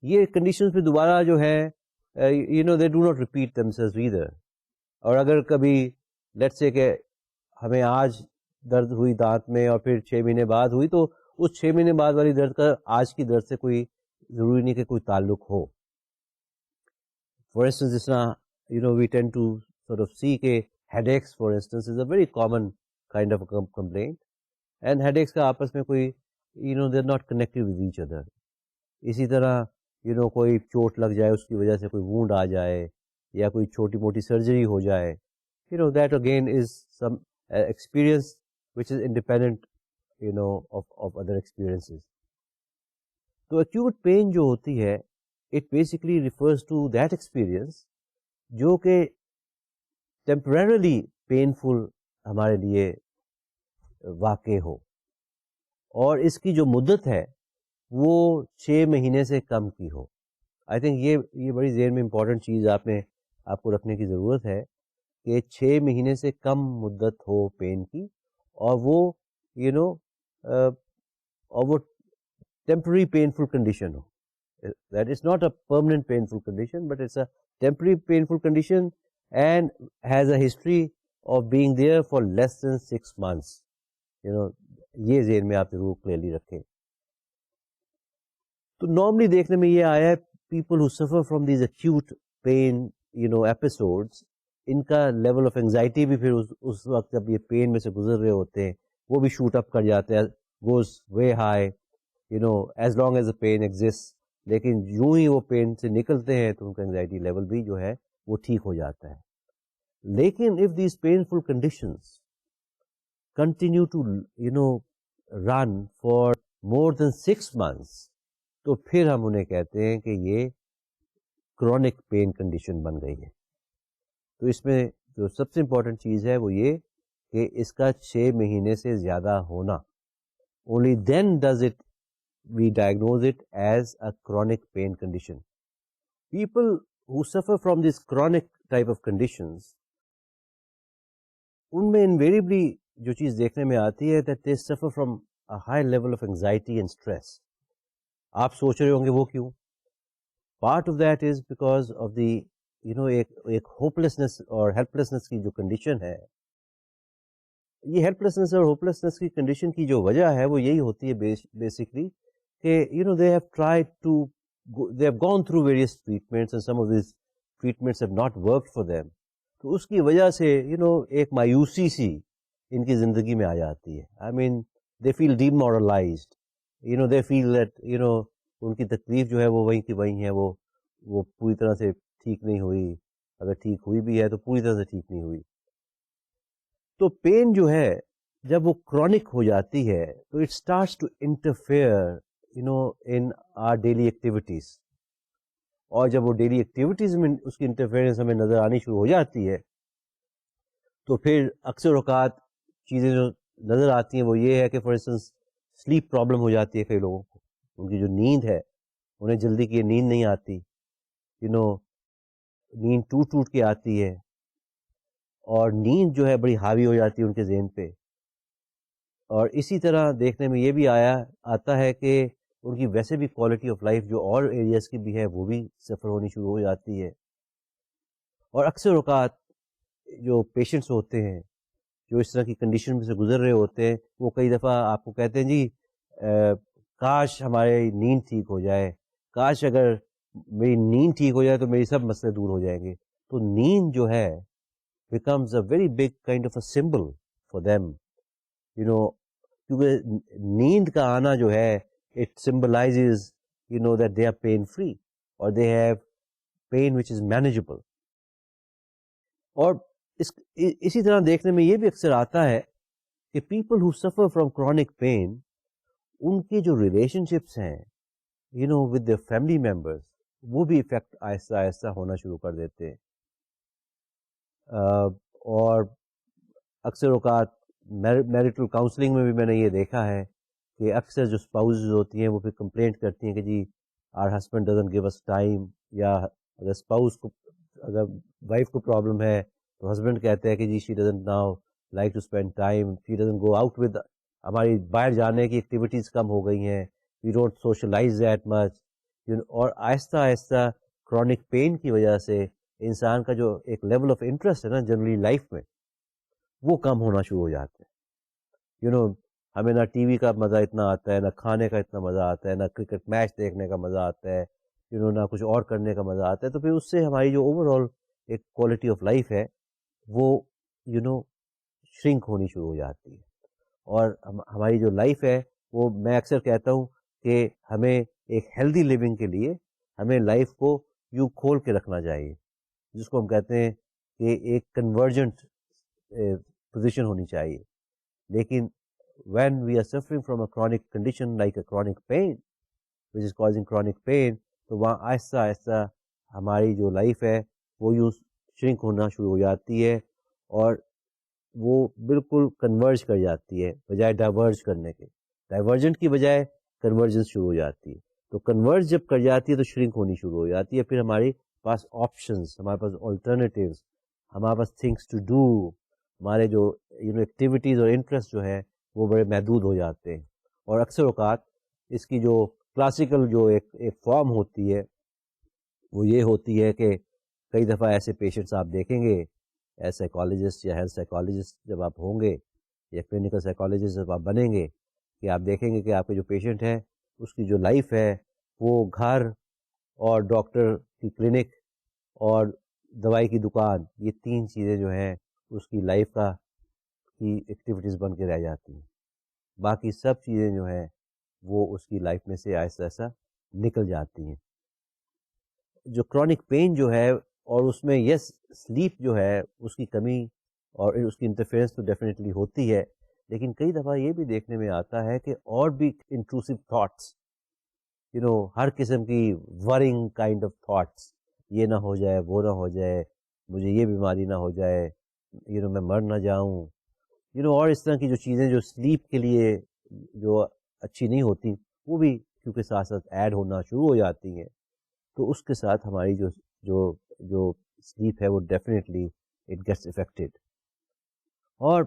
یہ کنڈیشن پہ دوبارہ جو ہے they do not repeat themselves either. اور اگر کبھی لیٹس سے کہ ہمیں آج درد ہوئی دانت میں اور پھر 6 مہینے بعد ہوئی تو اس 6 مہینے بعد والی درد کا آج کی درد سے کوئی ضروری نہیں کہ کوئی تعلق ہو. فار انسٹنس جس طرح we tend to sort of see کہ headaches for instance is a very common kind of a complaint and headaches کا آپس میں کوئی they're not connected with each other. اسی طرح کوئی چوٹ لگ جائے اس کی وجہ سے کوئی وونڈ آ جائے یا کوئی چھوٹی موٹی سرجری ہو جائے that again is some experience which is independent of other experiences. تو acute pain جو ہوتی ہے it basically refers to that experience جو کہ temporarily painful ہمارے لیے واقع ہو اور اس کی جو مدت ہے وہ 6 مہینے سے کم کی ہو. آئی تھنک یہ بڑی ذہن میں امپورٹنٹ چیز آپ کو رکھنے کی ضرورت ہے کہ 6 مہینے سے کم مدت ہو پین کی اور وہ اور وہ ٹیمپرری پینفل کنڈیشن ہو. That is not a permanent painful condition but it's a temporary painful condition and has a history of being there for less than 6 months. یہ ذہن میں آپ ضرور کلیئرلی رکھیں. تو نارملی دیکھنے میں یہ آیا ہے people who suffer from these acute pain episodes, ان کا لیول آف اینگزائٹی بھی پھر اس وقت جب یہ پین میں سے گزر رہے ہوتے ہیں وہ بھی شوٹ اپ کر جاتے ہیں goes way high, as long as the pain exists. لیکن یوں ہی وہ پین سے نکلتے ہیں تو ان کا انگزائٹی لیول بھی جو ہے وہ ٹھیک ہو جاتا ہے. لیکن if these painful conditions continue to run for more than 6 months, تو پھر ہم انہیں کہتے ہیں کہ یہ کرونک پین کنڈیشن بن گئی ہے. تو اس میں جو سب سے امپورٹنٹ چیز ہے وہ یہ کہ اس کا 6 مہینے سے زیادہ ہونا. only then does it we diagnose it as a chronic pain condition. People who suffer from this chronic type of conditions, ان میں invariably جو چیز دیکھنے میں آتی ہے that they suffer from a high level of anxiety and stress. آپ سوچ رہے ہوں گے وہ کیوں؟ Part of that is because of the ایک ہوپلیسنس اور ہیلپلیسنس کی جو کنڈیشن ہے. یہ ہیلپلیسنس اور ہوپلیسنس کی کنڈیشن کی جو وجہ ہے وہ یہی ہوتی ہے بیسکلی کہ they have tried to they have gone through various treatments and some of these treatments have not worked for them. تو اس کی وجہ سے ایک مایوسی سی ان کی زندگی میں آ جاتی ہے. I mean they feel demoralized. They feel that ان کی تکلیف جو ہے وہ وہیں کی وہیں ہے, وہ پوری طرح سے ٹھیک نہیں ہوئی, اگر ٹھیک ہوئی بھی ہے تو پوری طرح سے ٹھیک نہیں ہوئی. تو پین جو ہے جب وہ کرونک ہو جاتی ہے تو it starts to interfere in our daily activities. اور جب وہ ڈیلی ایکٹیویٹیز میں اس کی انٹرفیئرنس ہمیں نظر آنی شروع ہو جاتی ہے تو پھر اکثر اوقات چیزیں جو نظر آتی ہیں وہ یہ ہے کہ فار انسٹنس سلیپ پرابلم ہو جاتی ہے کئی لوگوں کو. ان کی جو نیند ہے انہیں جلدی کی نیند نہیں آتی, نیند ٹوٹ ٹوٹ کے آتی ہے, اور نیند جو ہے بڑی حاوی ہو جاتی ہے ان کے ذہن پہ. اور اسی طرح دیکھنے میں یہ بھی آتا ہے کہ ان کی ویسے بھی کوالٹی آف لائف جو اور ایریاز کی بھی ہے وہ بھی سفر ہونی شروع ہو جاتی ہے. اور اکثر اوقات جو پیشنٹس ہوتے ہیں جو اس طرح کی کنڈیشن میں سے گزر رہے ہوتے ہیں وہ کئی دفعہ آپ کو کہتے ہیں جی کاش ہماری نیند ٹھیک ہو جائے, کاش اگر میری نیند ٹھیک ہو جائے تو میری سب مسئلے دور ہو جائیں گے. تو نیند جو ہے becomes a very big kind of a symbol for them, کیونکہ نیند کا آنا جو ہے it symbolizes that they are pain free or they have pain which is manageable. اور اسی طرح دیکھنے میں یہ بھی اکثر آتا ہے کہ people who suffer from chronic pain, ان کے جو ریلیشن شپس ہیں with their family members, وہ بھی افیکٹ آہستہ آہستہ ہونا شروع کر دیتے ہیں. اور اکثر اوقات میریٹل کاؤنسلنگ میں بھی میں نے یہ دیکھا ہے کہ اکثر جو اسپاؤز ہوتی ہیں وہ پھر کمپلینٹ کرتی ہیں کہ جی our husband doesn't give us time, یا اگر اسپاؤز کو اگر وائف کو پرابلم ہے تو ہسبینڈ کہتے ہیں کہ جی she doesn't now like to spend time, she doesn't go out with, ہماری باہر جانے کی ایکٹیویٹیز کم ہو گئی ہیں, we don't socialize that much. اور آہستہ آہستہ کرونک پین کی وجہ سے انسان کا جو ایک لیول آف انٹرسٹ ہے نا جنرلی لائف میں وہ کم ہونا شروع ہو جاتا ہے. ہمیں نہ ٹی وی کا مزہ اتنا آتا ہے, نہ کھانے کا اتنا مزہ آتا ہے, نہ کرکٹ میچ دیکھنے کا مزہ آتا ہے, نہ کچھ اور کرنے کا مزہ آتا ہے. تو پھر اس سے ہماری جو اوور آل ایک کوالٹی آف لائف ہے وہ شرنک ہونی شروع ہو جاتی ہے. اور ہماری جو لائف ہے وہ میں اکثر کہتا ہوں کہ ہمیں ایک ہیلدی لیونگ کے لیے ہمیں لائف کو یوں کھول کے رکھنا چاہیے, جس کو ہم کہتے ہیں کہ ایک کنورجنٹ پوزیشن ہونی چاہیے. لیکن when we are suffering from a chronic condition like a chronic pain which is causing chronic pain, تو وہاں آہستہ آہستہ ہماری جو لائف ہے وہ یوں شرنک ہونا شروع ہو جاتی ہے اور وہ بالکل کنورج کر جاتی ہے بجائے ڈائیورج کرنے کے. ڈائیورجنٹ کی بجائے کنورجنس شروع ہو جاتی ہے. تو کنورج جب کر جاتی ہے تو شرنک ہونی شروع ہو جاتی ہے. پھر ہمارے پاس آپشنس, ہمارے پاس آلٹرنیٹیوز, ہمارے پاس تھنگس ٹو ڈو, ہمارے جو ایکٹیویٹیز اور انٹرسٹ جو ہے وہ بڑے محدود ہو جاتے ہیں. اور اکثر اوقات اس کی جو کلاسیکل جو ایک فارم ہوتی ہے وہ یہ ہوتی ہے کہ کئی دفعہ ایسے پیشنٹس آپ دیکھیں گے ایز سائیکالوجسٹ یا ہیلتھ سائیکالوجسٹ جب آپ ہوں گے یا کلینکل سائیکالوجسٹ جب آپ بنیں گے کہ آپ دیکھیں گے کہ آپ کے جو پیشنٹ ہے اس کی جو لائف ہے وہ گھر اور ڈاکٹر کی کلینک اور دوائی کی دکان, یہ 3 چیزیں جو ہیں اس کی لائف کی ایکٹیویٹیز بن کے رہ جاتی ہیں. باقی سب چیزیں جو ہیں وہ اس کی لائف میں سے آہستہ آہستہ نکل جاتی ہیں. جو کرونک پین جو ہے اور اس میں یس سلیپ جو ہے اس کی کمی اور اس کی انٹرفیئرنس تو ڈیفینیٹلی ہوتی ہے, لیکن کئی دفعہ یہ بھی دیکھنے میں آتا ہے کہ اور بھی انٹروسو تھاٹس, ہر قسم کی ورنگ کائنڈ آف تھاٹس, یہ نہ ہو جائے, وہ نہ ہو جائے, مجھے یہ بیماری نہ ہو جائے, میں مر نہ جاؤں, اور اس طرح کی جو چیزیں جو سلیپ کے لیے جو اچھی نہیں ہوتی وہ بھی کیونکہ ساتھ ساتھ ایڈ ہونا شروع ہو جاتی ہیں, تو اس کے ساتھ ہماری جو جو جو سلیپ ہے وہ ڈیفینیٹلی اٹ گیٹس افیکٹڈ. اور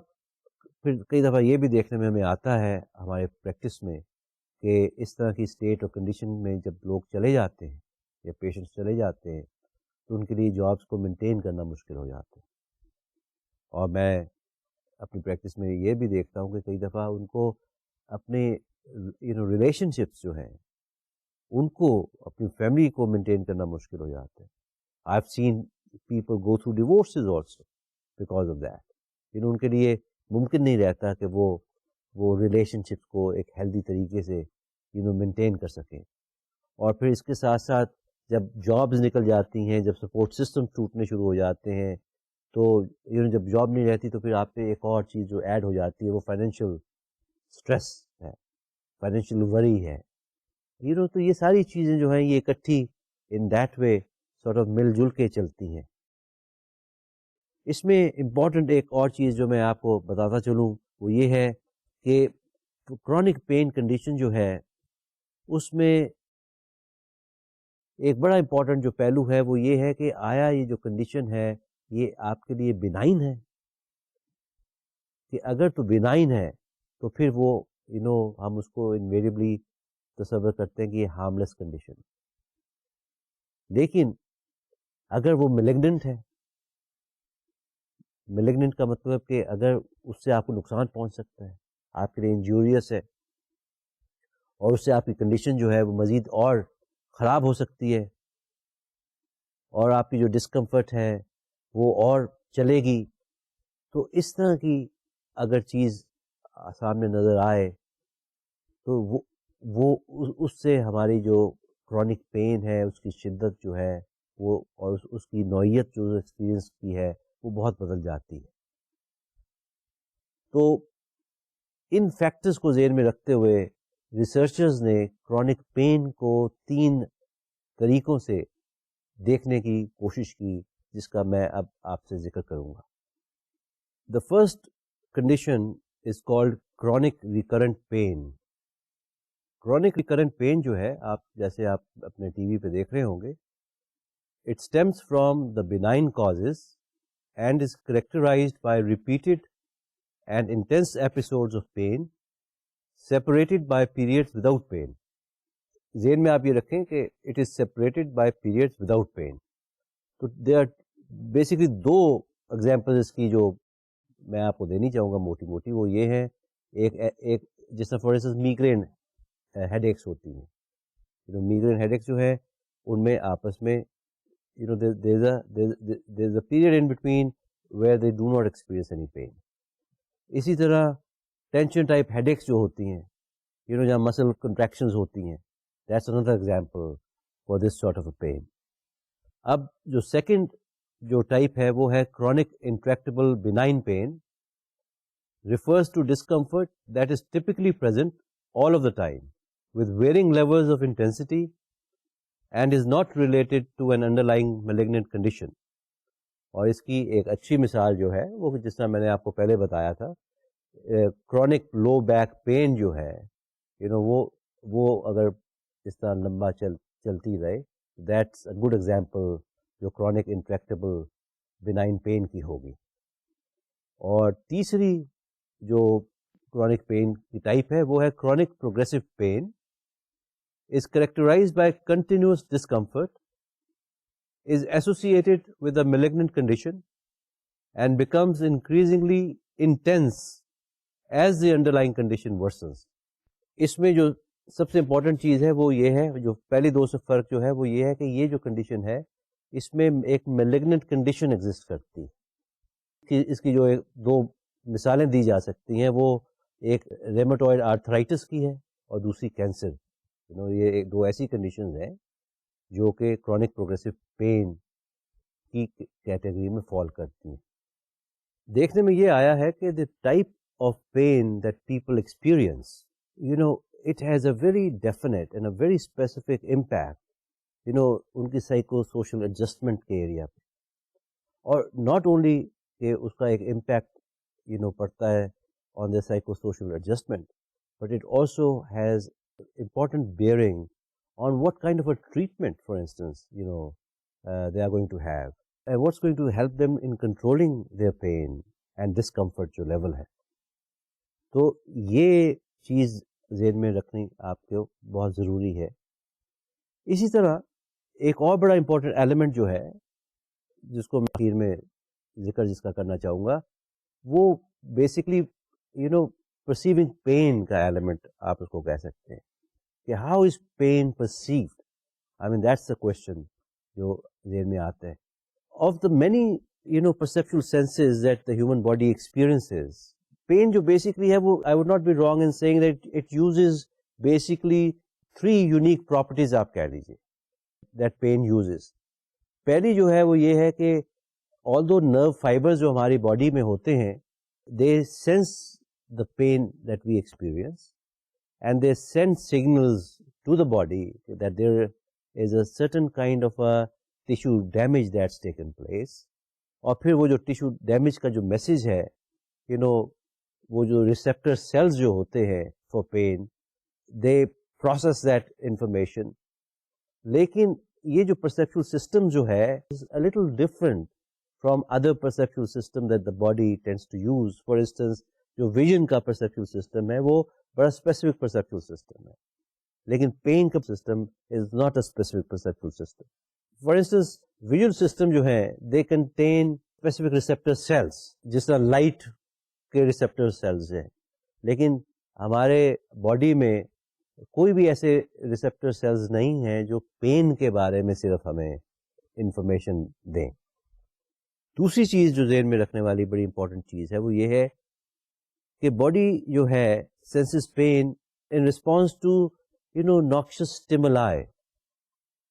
پھر کئی دفعہ یہ بھی دیکھنے میں ہمیں آتا ہے ہمارے پریکٹس میں کہ اس طرح کی اسٹیٹ اور کنڈیشن میں جب لوگ چلے جاتے ہیں یا پیشنٹس چلے جاتے ہیں تو ان کے لیے جابس کو مینٹین کرنا مشکل ہو جاتا ہے. اور میں اپنی پریکٹس میں یہ بھی دیکھتا ہوں کہ کئی دفعہ ان کو اپنے ریلیشن شپس جو ہیں ان کو اپنی فیملی کو مینٹین کرنا مشکل ہو جاتا ہے. I have seen people go through divorces also because of that. ان کے لیے ممکن نہیں رہتا کہ وہ ریلیشن شپس کو ایک ہیلدی طریقے سے مینٹین کر سکیں. اور پھر اس کے ساتھ ساتھ جب جابز نکل جاتی ہیں, جب سپورٹ سسٹم ٹوٹنے شروع ہو جاتے ہیں, تو جب جاب نہیں رہتی تو پھر آپ پہ ایک اور چیز جو ایڈ ہو جاتی ہے وہ فائنینشیل اسٹریس ہے, فائنینشیل وری ہے. تو یہ ساری چیزیں جو ہیں یہ اکٹھی in that way sort of مل جل کے چلتی ہیں. اس میں امپورٹنٹ ایک اور چیز جو میں آپ کو بتاتا چلوں وہ یہ ہے کہ کرونک پین کنڈیشن جو ہے اس میں ایک بڑا امپورٹنٹ جو پہلو ہے وہ یہ ہے کہ آیا یہ جو کنڈیشن ہے یہ آپ کے لیے بینائن ہے, کہ اگر تو بینائن ہے تو پھر وہ ہم اس کو انویریبلی تصور کرتے ہیں کہ یہ ہارملیس کنڈیشن. لیکن اگر وہ میلیگننٹ ہے, میلیگننٹ کا مطلب کہ اگر اس سے آپ کو نقصان پہنچ سکتا ہے, آپ کے لیے انجوریس ہے, اور اس سے آپ کی کنڈیشن جو ہے وہ مزید اور خراب ہو سکتی ہے, اور آپ کی جو ڈسکمفرٹ ہے وہ اور چلے گی, تو اس طرح کی اگر چیز سامنے نظر آئے تو وہ اس سے ہماری جو کرونک پین ہے اس کی شدت جو ہے وہ اور اس کی نوعیت جو ایکسپیرئنس کی ہے وہ بہت بدل جاتی ہے. تو ان فیکٹرز کو ذہن میں رکھتے ہوئے ریسرچرز نے کرونک پین کو 3 طریقوں سے دیکھنے کی کوشش کی جس کا میں اب آپ سے ذکر کروں گا. The first condition is called chronic recurrent pain. Chronic recurrent pain جو ہے جیسے آپ اپنے ٹی وی پہ دیکھ رہے ہوں گے, it stems from the benign causes and is characterised by repeated and intense episodes of pain separated by periods without pain. ذہن میں آپ یہ رکھیں کہ it is separated by periods without pain. تو there are basically 2 examples اس کی جو میں آپ کو دینی چاہوں گا موٹی موٹی, وہ یہ ہے ایک جس طرح فار انسٹنس میگرین ہیڈ ایکس ہوتی ہیں. میگرین ہیڈ ایکس جو ہے ان میں آپس میں there is a period in between where they do not experience any pain. اسی طرح ٹینشن ٹائپ ہیڈ ایکس جو ہوتی ہیں جہاں مسل کنٹریکشنز ہوتی ہیں, that's another example for this sort of a pain. اب جو سیکنڈ جو ٹائپ ہے وہ ہے chronic intractable benign pain, refers to discomfort that is typically present all of the time with varying levels of intensity and is not related to an underlying malignant condition. اور اس کی ایک اچھی مثال جو ہے وہ جس طرح میں نے آپ کو پہلے بتایا تھا, کرونک لو بیک پین جو ہے وہ اگر اس طرح لمبا چلتی رہے, دیٹس اے گڈ ایگزامپل جو کرونک انٹریکٹیبل بینائن پین کی ہوگی. اور تیسری جو کرونک پین کی ٹائپ ہے وہ ہے chronic progressive pain, is characterised by continuous discomfort, is associated with a malignant condition and becomes increasingly intense as the underlying condition worsens. اس میں جو سب سے امپورٹنٹ چیز ہے وہ یہ ہے, جو پہلے 2 سے فرق جو ہے وہ یہ ہے کہ یہ جو کنڈیشن ہے اس میں ایک میلیگننٹ کنڈیشن ایگزسٹ کرتی ہے. اس کی جو 2 مثالیں دی جا سکتی ہیں وہ ایک ریمیٹوئڈ آرتھرائٹس کی ہے اور دوسری کینسر. یہ ایک دو ایسی کنڈیشنز ہیں جو کہ کرونک پروگریسو پین کی کیٹیگری میں فال کرتی ہیں. دیکھنے میں یہ آیا ہے کہ the type of pain that people experience, it has a very definite and a very specific impact, ان کی سائیکو سوشل ایڈجسٹمنٹ کے ایریا پہ. اور ناٹ اونلی کہ اس کا ایک امپیکٹ پڑتا ہے on the psychosocial adjustment, but it also has important bearing on what kind of a treatment, for instance, they are going to have, and what's going to help them in controlling their pain and discomfort جو level ہے. تو یہ چیز ذہن میں رکھنی آپ کو بہت ضروری ہے. اسی طرح ایک اور بڑا امپورٹنٹ ایلیمنٹ جو ہے جس کو میں آخر میں ذکر جس کا کرنا چاہوں گا, وہ بیسکلی پرسیونگ پین کا ایلیمنٹ آپ اس کو کہہ سکتے ہیں کہ how is pain perceived. I mean that's the question جو ذہن میں آتا ہے. Of the many perceptual senses that the human body experiences, pain جو بیسکلی ہے وہ I would not be wrong in seeing that it uses basically 3 unique properties آپ کہہ لیجیے دیٹ پین یوزز. پہلی جو ہے وہ یہ ہے کہ although نرو فائبرز جو ہماری باڈی میں ہوتے ہیں, they sense the pain that we experience and they send signals to the body that there is a certain kind of a tissue damage that's taken place. اور پھر وہ جو ٹیشو ڈیمیج کا جو میسج ہے, وہ جو ریسیپٹر سیلز جو ہوتے ہیں for pain, they process that information. لیکن یہ جو perceptual system جو ہے is a little different from other perceptual system that the body tends to use. For instance, جو vision کا perceptual system ہے وہ بڑا specific perceptual system ہے, لیکن pain کا system is not a specific perceptual system. For instance, visual system جو ہے they contain specific receptor cells, جس طرح light کے receptor cells ہیں, لیکن ہمارے باڈی میں کوئی بھی ایسے ریسیپٹر سیلز نہیں ہیں جو پین کے بارے میں صرف ہمیں انفارمیشن دیں. دوسری چیز جو ذہن میں رکھنے والی بڑی امپورٹنٹ چیز ہے وہ یہ ہے کہ باڈی جو ہے senses pain in response to noxious stimuli.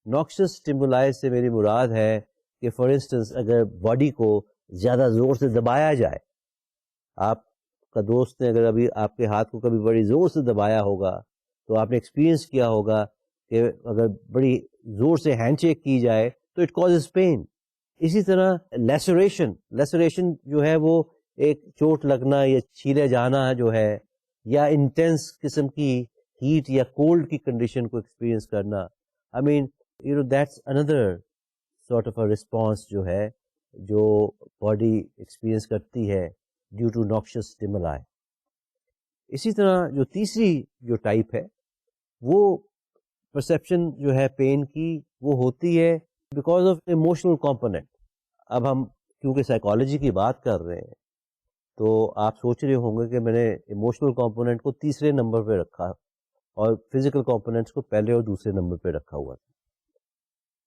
Noxious stimuli سے میری مراد ہے کہ فار انسٹنس اگر باڈی کو زیادہ زور سے دبایا جائے, آپ کا دوست نے اگر ابھی آپ کے ہاتھ کو کبھی بڑی زور سے دبایا ہوگا تو آپ نے ایکسپیرئنس کیا ہوگا کہ اگر بڑی زور سے ہینڈ شیک کی جائے تو اٹ کازز پین. اسی طرح لیسریشن جو ہے وہ ایک چوٹ لگنا یا چھیلے جانا جو ہے, یا انٹینس قسم کی ہیٹ یا کولڈ کی کنڈیشن کو ایکسپیرئنس کرنا. I mean that's another sort of a response جو ہے جو باڈی ایکسپیرئنس کرتی ہے ڈیو ٹو نوکشس اسٹیمولائی. اسی طرح جو تیسری جو ٹائپ ہے وہ پرسیپشن جو ہے پین کی وہ ہوتی ہے بیکاز آف ایموشنل کمپوننٹ. اب ہم کیونکہ سائیکالوجی کی بات کر رہے ہیں تو آپ سوچ رہے ہوں گے کہ میں نے ایموشنل کمپوننٹ کو تیسرے نمبر پہ رکھا اور فزیکل کمپوننٹس کو پہلے اور دوسرے نمبر پہ رکھا ہوا تھا.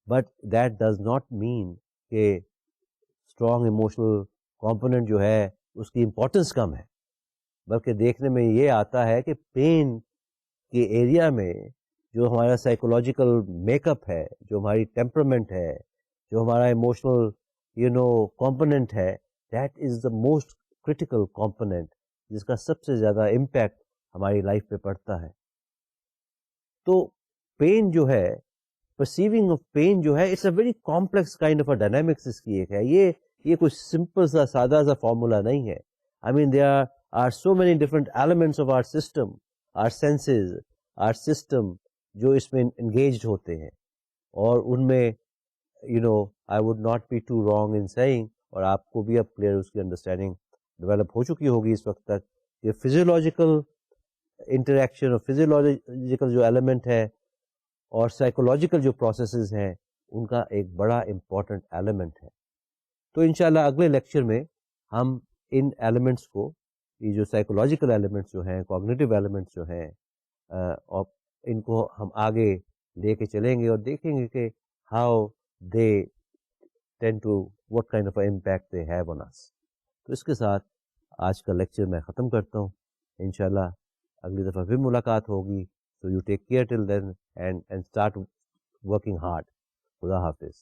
But that does not mean کہ اسٹرانگ ایموشنل کمپوننٹ جو ہے اس کی امپورٹنس کم ہے, بلکہ دیکھنے میں یہ آتا ہے کہ پین کے ایریا میں جو ہمارا سائیکولوجیکل میک اپ ہے, جو ہماری ٹیمپرمنٹ ہے, جو ہمارا ایموشنل کمپوننٹ ہے, that is the most critical component جس کا سب سے زیادہ امپیکٹ ہماری لائف پہ پڑتا ہے. تو پین جو ہے, پرسیونگ آف پین جو ہے, it's a very complex kind of a dynamics اس کی ایک ہے. یہ کوئی سمپل سا سادہ سا فارمولا نہیں ہے. I mean there are so many different elements of our system, our senses, our system جو اس میں انگیجڈ ہوتے ہیں, اور ان میں I would not be too wrong in seeing, اور آپ کو بھی اب کلیئر اس کی انڈرسٹینڈنگ ڈیولپ ہو چکی ہوگی اس وقت تک, کہ فزیولوجیکل انٹریکشن اور فزیولوجیکل جو ایلیمنٹ ہے اور سائیکولوجیکل جو پروسیسز ہیں ان کا ایک بڑا امپورٹنٹ ایلیمنٹ ہے. تو انشاءاللہ اگلے لیکچر میں ہم ان ایلیمنٹس کو, یہ جو سائیکولوجیکل ایلیمنٹس جو ہیں, کوگنیٹو ایلیمنٹس جو ہیں, اور ان کو ہم آگے لے کے چلیں گے اور دیکھیں گے کہ how they tend to what kind of an impact they have on us. تو اس کے ساتھ آج کا لیکچر میں ختم کرتا ہوں. انشاءاللہ اگلی دفعہ پھر ملاقات ہوگی. So you take care till then and start working hard. خدا حافظ.